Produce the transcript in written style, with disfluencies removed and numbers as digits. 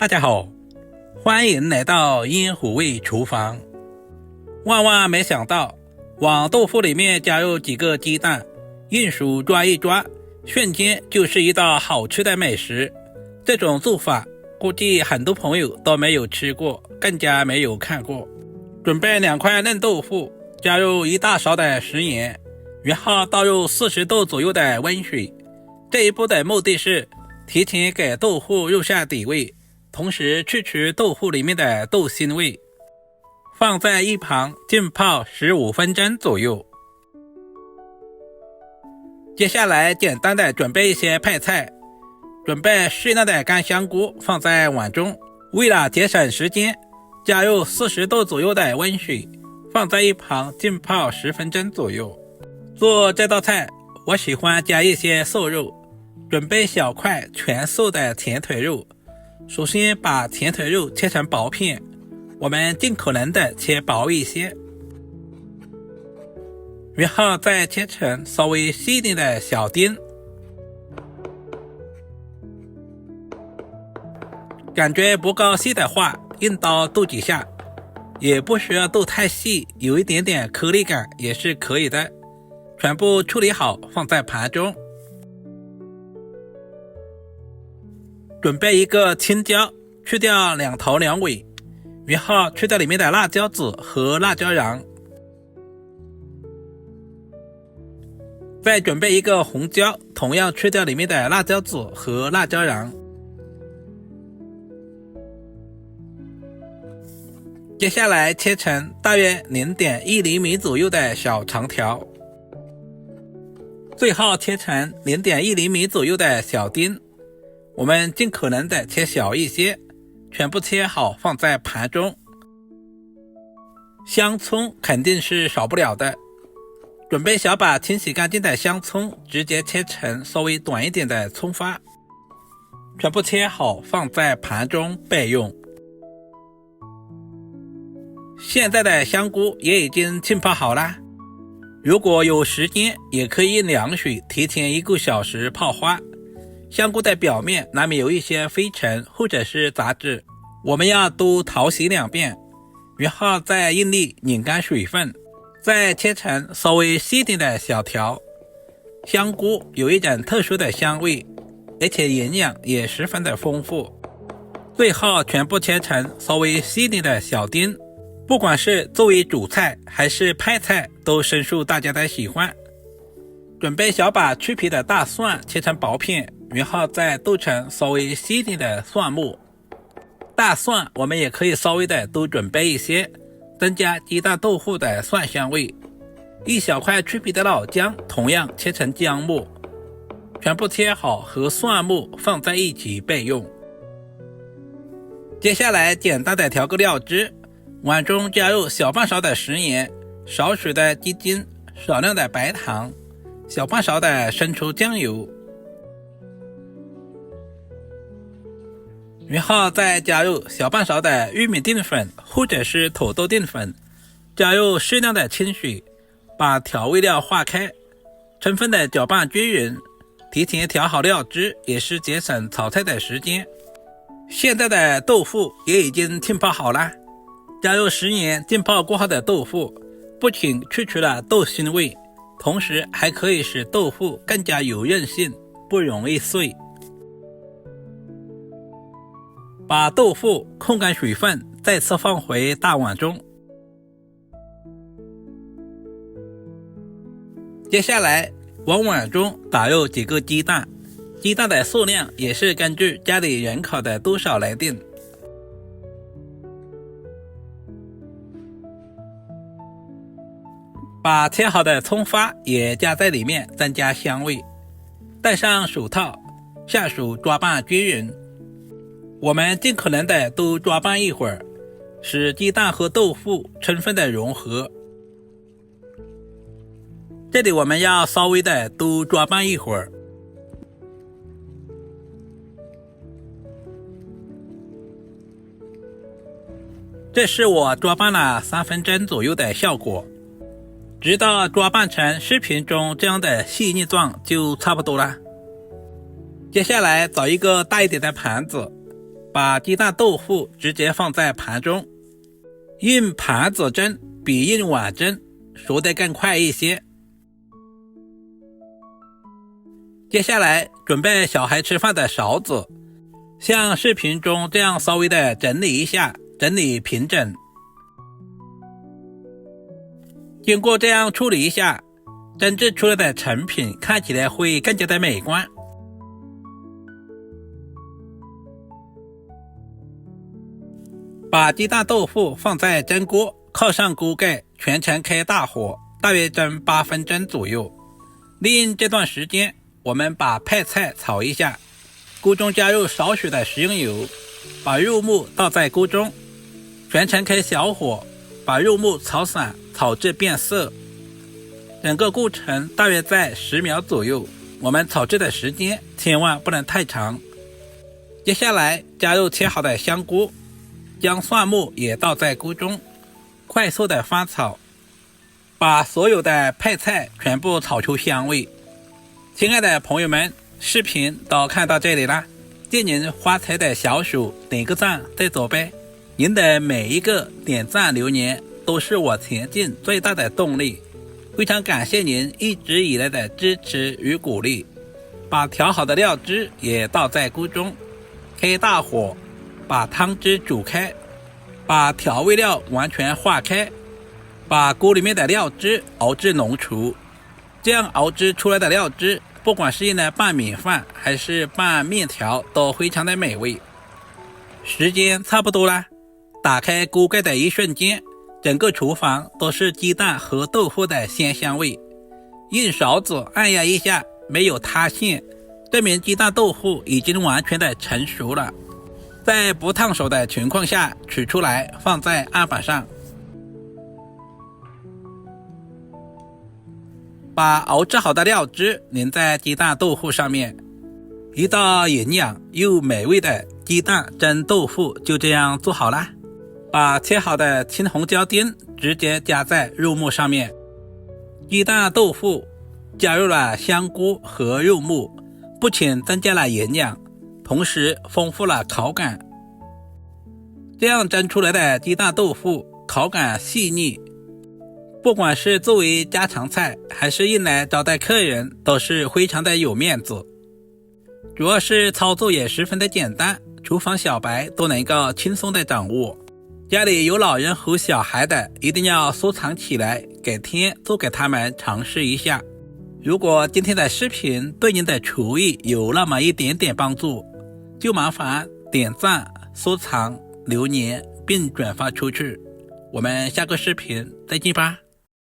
大家好，欢迎来到烟火味厨房。万万没想到，往豆腐里面加入几个鸡蛋，用手抓一抓，瞬间就是一道好吃的美食。这种做法估计很多朋友都没有吃过，更加没有看过。准备2块嫩豆腐，加入1大勺的食盐，然后倒入40度左右的温水。这一步的目的是提前给豆腐入下底味，同时去除豆腐里面的豆腥味。放在一旁浸泡15分钟左右。接下来简单的准备一些配菜，准备适量的干香菇放在碗中，为了节省时间，加入40度左右的温水，放在一旁浸泡10分钟左右。做这道菜，我喜欢加一些瘦肉，准备小块全素的前腿肉。首先把前腿肉切成薄片，我们尽可能的切薄一些，然后再切成稍微细一点的小丁。感觉不够细的话，用刀剁几下，也不需要剁太细，有一点点颗粒感也是可以的。全部处理好，放在盘中。准备一个青椒，去掉2头2尾，然后去掉里面的辣椒籽和辣椒瓤。再准备一个红椒，同样去掉里面的辣椒籽和辣椒瓤。接下来切成大约 0.1 厘米左右的小长条，最后切成 0.1 厘米左右的小丁。我们尽可能的切小一些，全部切好放在盘中。香葱肯定是少不了的，准备小把清洗干净的香葱，直接切成稍微短一点的葱花，全部切好放在盘中备用。现在的香菇也已经浸泡好了，如果有时间也可以用凉水提前1个小时泡花。香菇的表面难免有一些飞尘或者是杂质，我们要多淘洗2遍，然后再用力拧干水分，再切成稍微细点的小条。香菇有一种特殊的香味，而且营养也十分的丰富。最后全部切成稍微细点的小丁，不管是作为主菜还是配菜，都深受大家的喜欢。准备小把去皮的大蒜切成薄片，然后再剁成稍微细一点的蒜末。大蒜我们也可以稍微的多准备一些，增加鸡蛋豆腐的蒜香味。一小块去皮的老姜同样切成姜末，全部切好和蒜末放在一起备用。接下来简单的调个料汁，碗中加入小半勺的食盐，少许的鸡精，少量的白糖，小半勺的生抽酱油，然后再加入小半勺的玉米淀粉或者是土豆淀粉，加入适量的清水，把调味料化开，充分的搅拌均匀。提前调好料汁也是节省炒菜的时间。现在的豆腐也已经浸泡好了，加入食盐浸泡过后的豆腐，不仅去除了豆腥味，同时还可以使豆腐更加有韧性，不容易碎。把豆腐控干水分，再次放回大碗中。接下来往碗中打入几个鸡蛋，鸡蛋的数量也是根据家里人口的多少来定。把切好的葱花也加在里面，增加香味。戴上手套，下手抓拌均匀。我们尽可能的多抓拌一会儿，使鸡蛋和豆腐充分的融合。这里我们要稍微的多抓拌一会儿。这是我抓拌了3分钟左右的效果，直到抓拌成视频中这样的细腻状就差不多了。接下来找一个大一点的盘子，把鸡蛋豆腐直接放在盘中，用盘子蒸比用碗蒸熟得更快一些。接下来准备小孩吃饭的勺子，像视频中这样稍微的整理一下，整理平整。经过这样处理一下，蒸制出来的成品看起来会更加的美观。把鸡蛋豆腐放在蒸锅，靠上锅盖，全程开大火，大约蒸8分钟左右。利用这段时间，我们把配菜炒一下，锅中加入少许的食用油，把肉末倒在锅中，全程开小火，把肉末炒散，炒至变色。整个过程大约在10秒左右，我们炒制的时间千万不能太长。接下来加入切好的香菇，将蒜末也倒在锅中，快速的翻炒，把所有的配菜全部炒出香味。亲爱的朋友们，视频都看到这里了，借您发财的小手点个赞再走呗。您的每一个点赞留言都是我前进最大的动力，非常感谢您一直以来的支持与鼓励。把调好的料汁也倒在锅中，开大火，把汤汁煮开，把调味料完全化开，把锅里面的料汁熬至浓稠。这样熬制出来的料汁，不管是用来拌米饭还是拌面条，都非常的美味。时间差不多了，打开锅盖的一瞬间，整个厨房都是鸡蛋和豆腐的鲜香味。用勺子按压一下，没有塌陷，证明鸡蛋豆腐已经完全的成熟了。在不烫手的情况下取出来，放在案板上，把熬制好的料汁淋在鸡蛋豆腐上面，一道营养又美味的鸡蛋蒸豆腐就这样做好了。把切好的青红椒丁直接加在肉末上面，鸡蛋豆腐加入了香菇和肉末，不仅增加了营养，同时丰富了口感。这样蒸出来的鸡蛋豆腐口感细腻，不管是作为家常菜还是用来招待客人，都是非常的有面子。主要是操作也十分的简单，厨房小白都能够轻松的掌握。家里有老人和小孩的，一定要收藏起来，改天做给他们尝试一下。如果今天的视频对您的厨艺有那么一点点帮助，就麻烦点赞、收藏、留言并转发出去。我们下个视频再见吧。